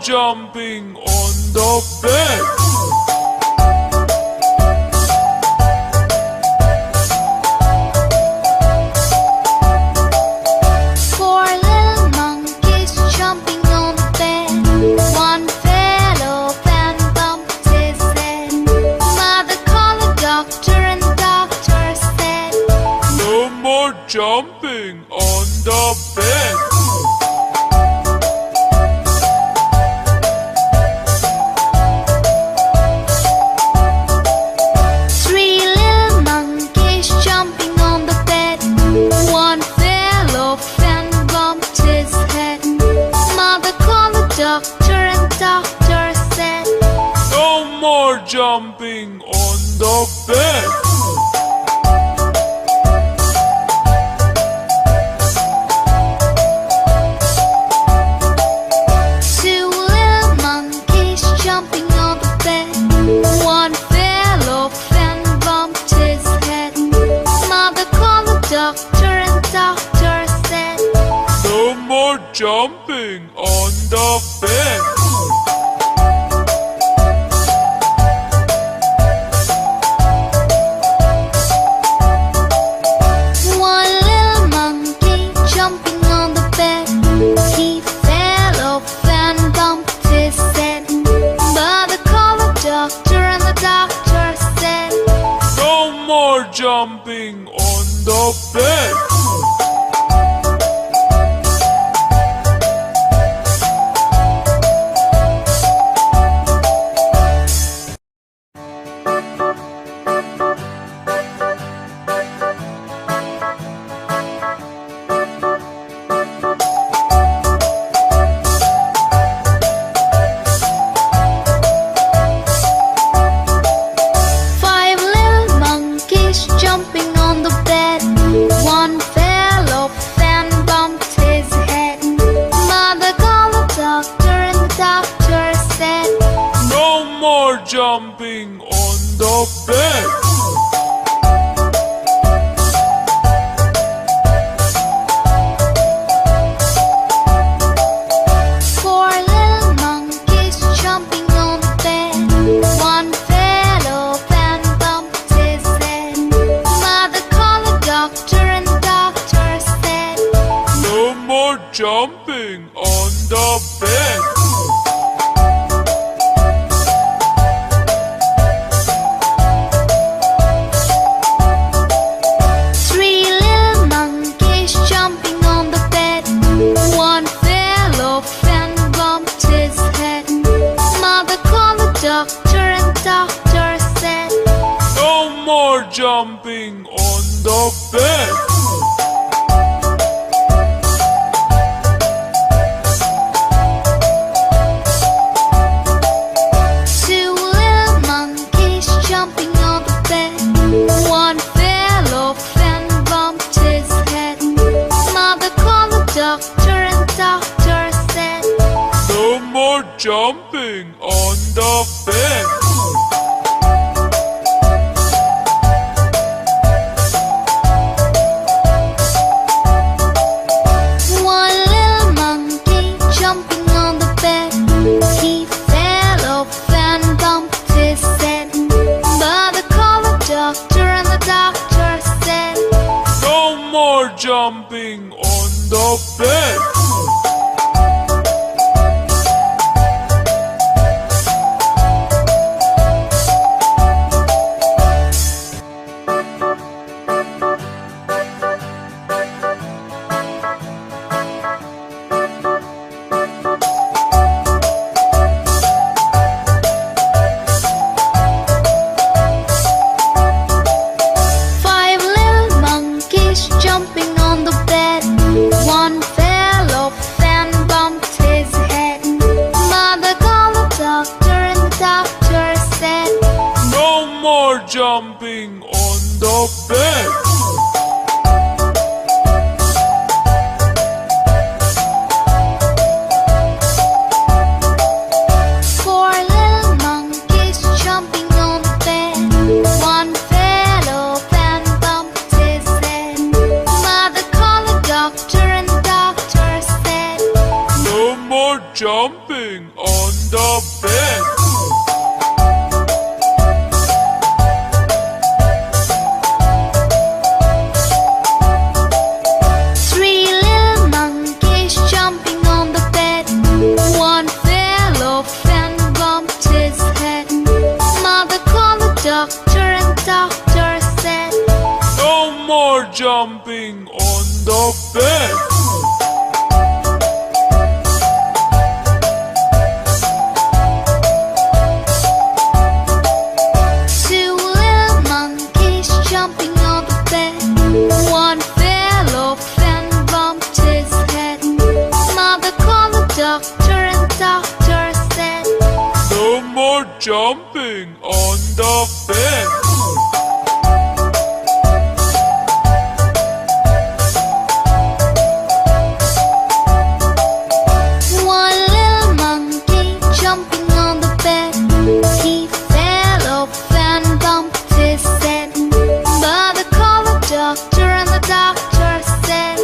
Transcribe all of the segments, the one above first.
jumping on the bed. Four little monkeys jumping on the bed. One fell off and bumped his head. Mother called the doctor and the doctor said, No more jumping on the bed. Three little monkeys jumping on the bed. One fell off and bumped his head. Mother called the doctor and the doctor said, No more jumping on the bed. Two little monkeys jumping on the bed. One fell off and bumped his head. Mother called the doctor and the doctor said, No more jumping on the bed. One little monkey jumping on the bed. He fell off and bumped his head. Mother called the doctor and the doctor said, No more jumping on the bed. Five little monkeys jumping on the bed. One fell off and bumped his head. Mother called the doctor and the doctor said, No more jumping on the bed. Four little monkeys jumping on the bed. One fell off and bumped his head. Mother called the doctor and the doctor said, No more jumping on the bed. Three little monkeys jumping on the bed. One fell off and bumped his head. Mother called the doctor and the doctor said, No more jumping on the bed. Two little monkeys jumping on the bed. One fell off and bumped his head. Mother called the doctor and the doctor said, No more jumping on the bed. One little monkey jumping on the bed. He fell off and bumped his head. Mother called the doctor and the doctor said, No more jumping on the bed. Five little monkeys jumping on the bed. One fell off and bumped his head. Mother called the doctor and the doctor said, No more jumping on the bed. Four little monkeys jumping on the bed. One fell off and bumped his head. Mother called the doctor and the doctor said, No more jumping on the bed. Three little monkeys jumping on the bed. One fell off and bumped his head. Mother called the doctor and doctor said, No more jumping on the bed. Two little monkeys jumping on the bed. One fell off and bumped his head. Mother called the doctor and doctor said, No more jumping on the bed. One little monkey jumping on the bed. He fell off and bumped his head. Mother called the doctor and the doctor said,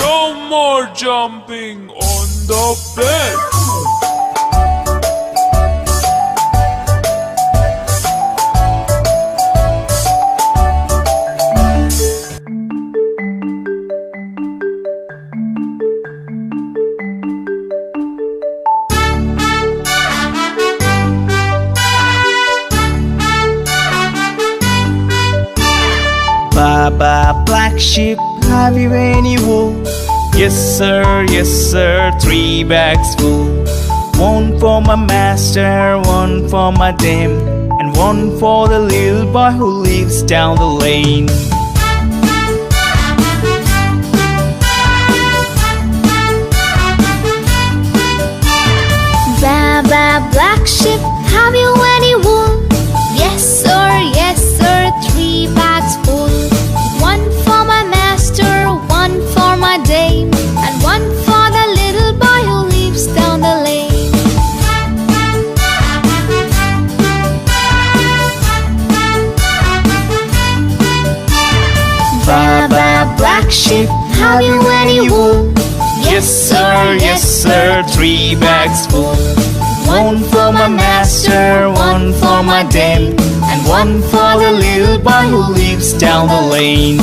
No more jumping on the bed. Baba, black sheep, have you any wool? Yes sir, 3 bags full. One for my master, one for my dame, and one for the little boy who lives down the lane. Baba, black sheep, have you any wool? Yes sir, 3 bags full. One for my master, one for my dame, and one for the little boy who lives down the lane. Baba, black sheep, have you any wool? Yes sir, 3 bags full. One for my master, one for my dame, and one for the little boy who lives down the lane.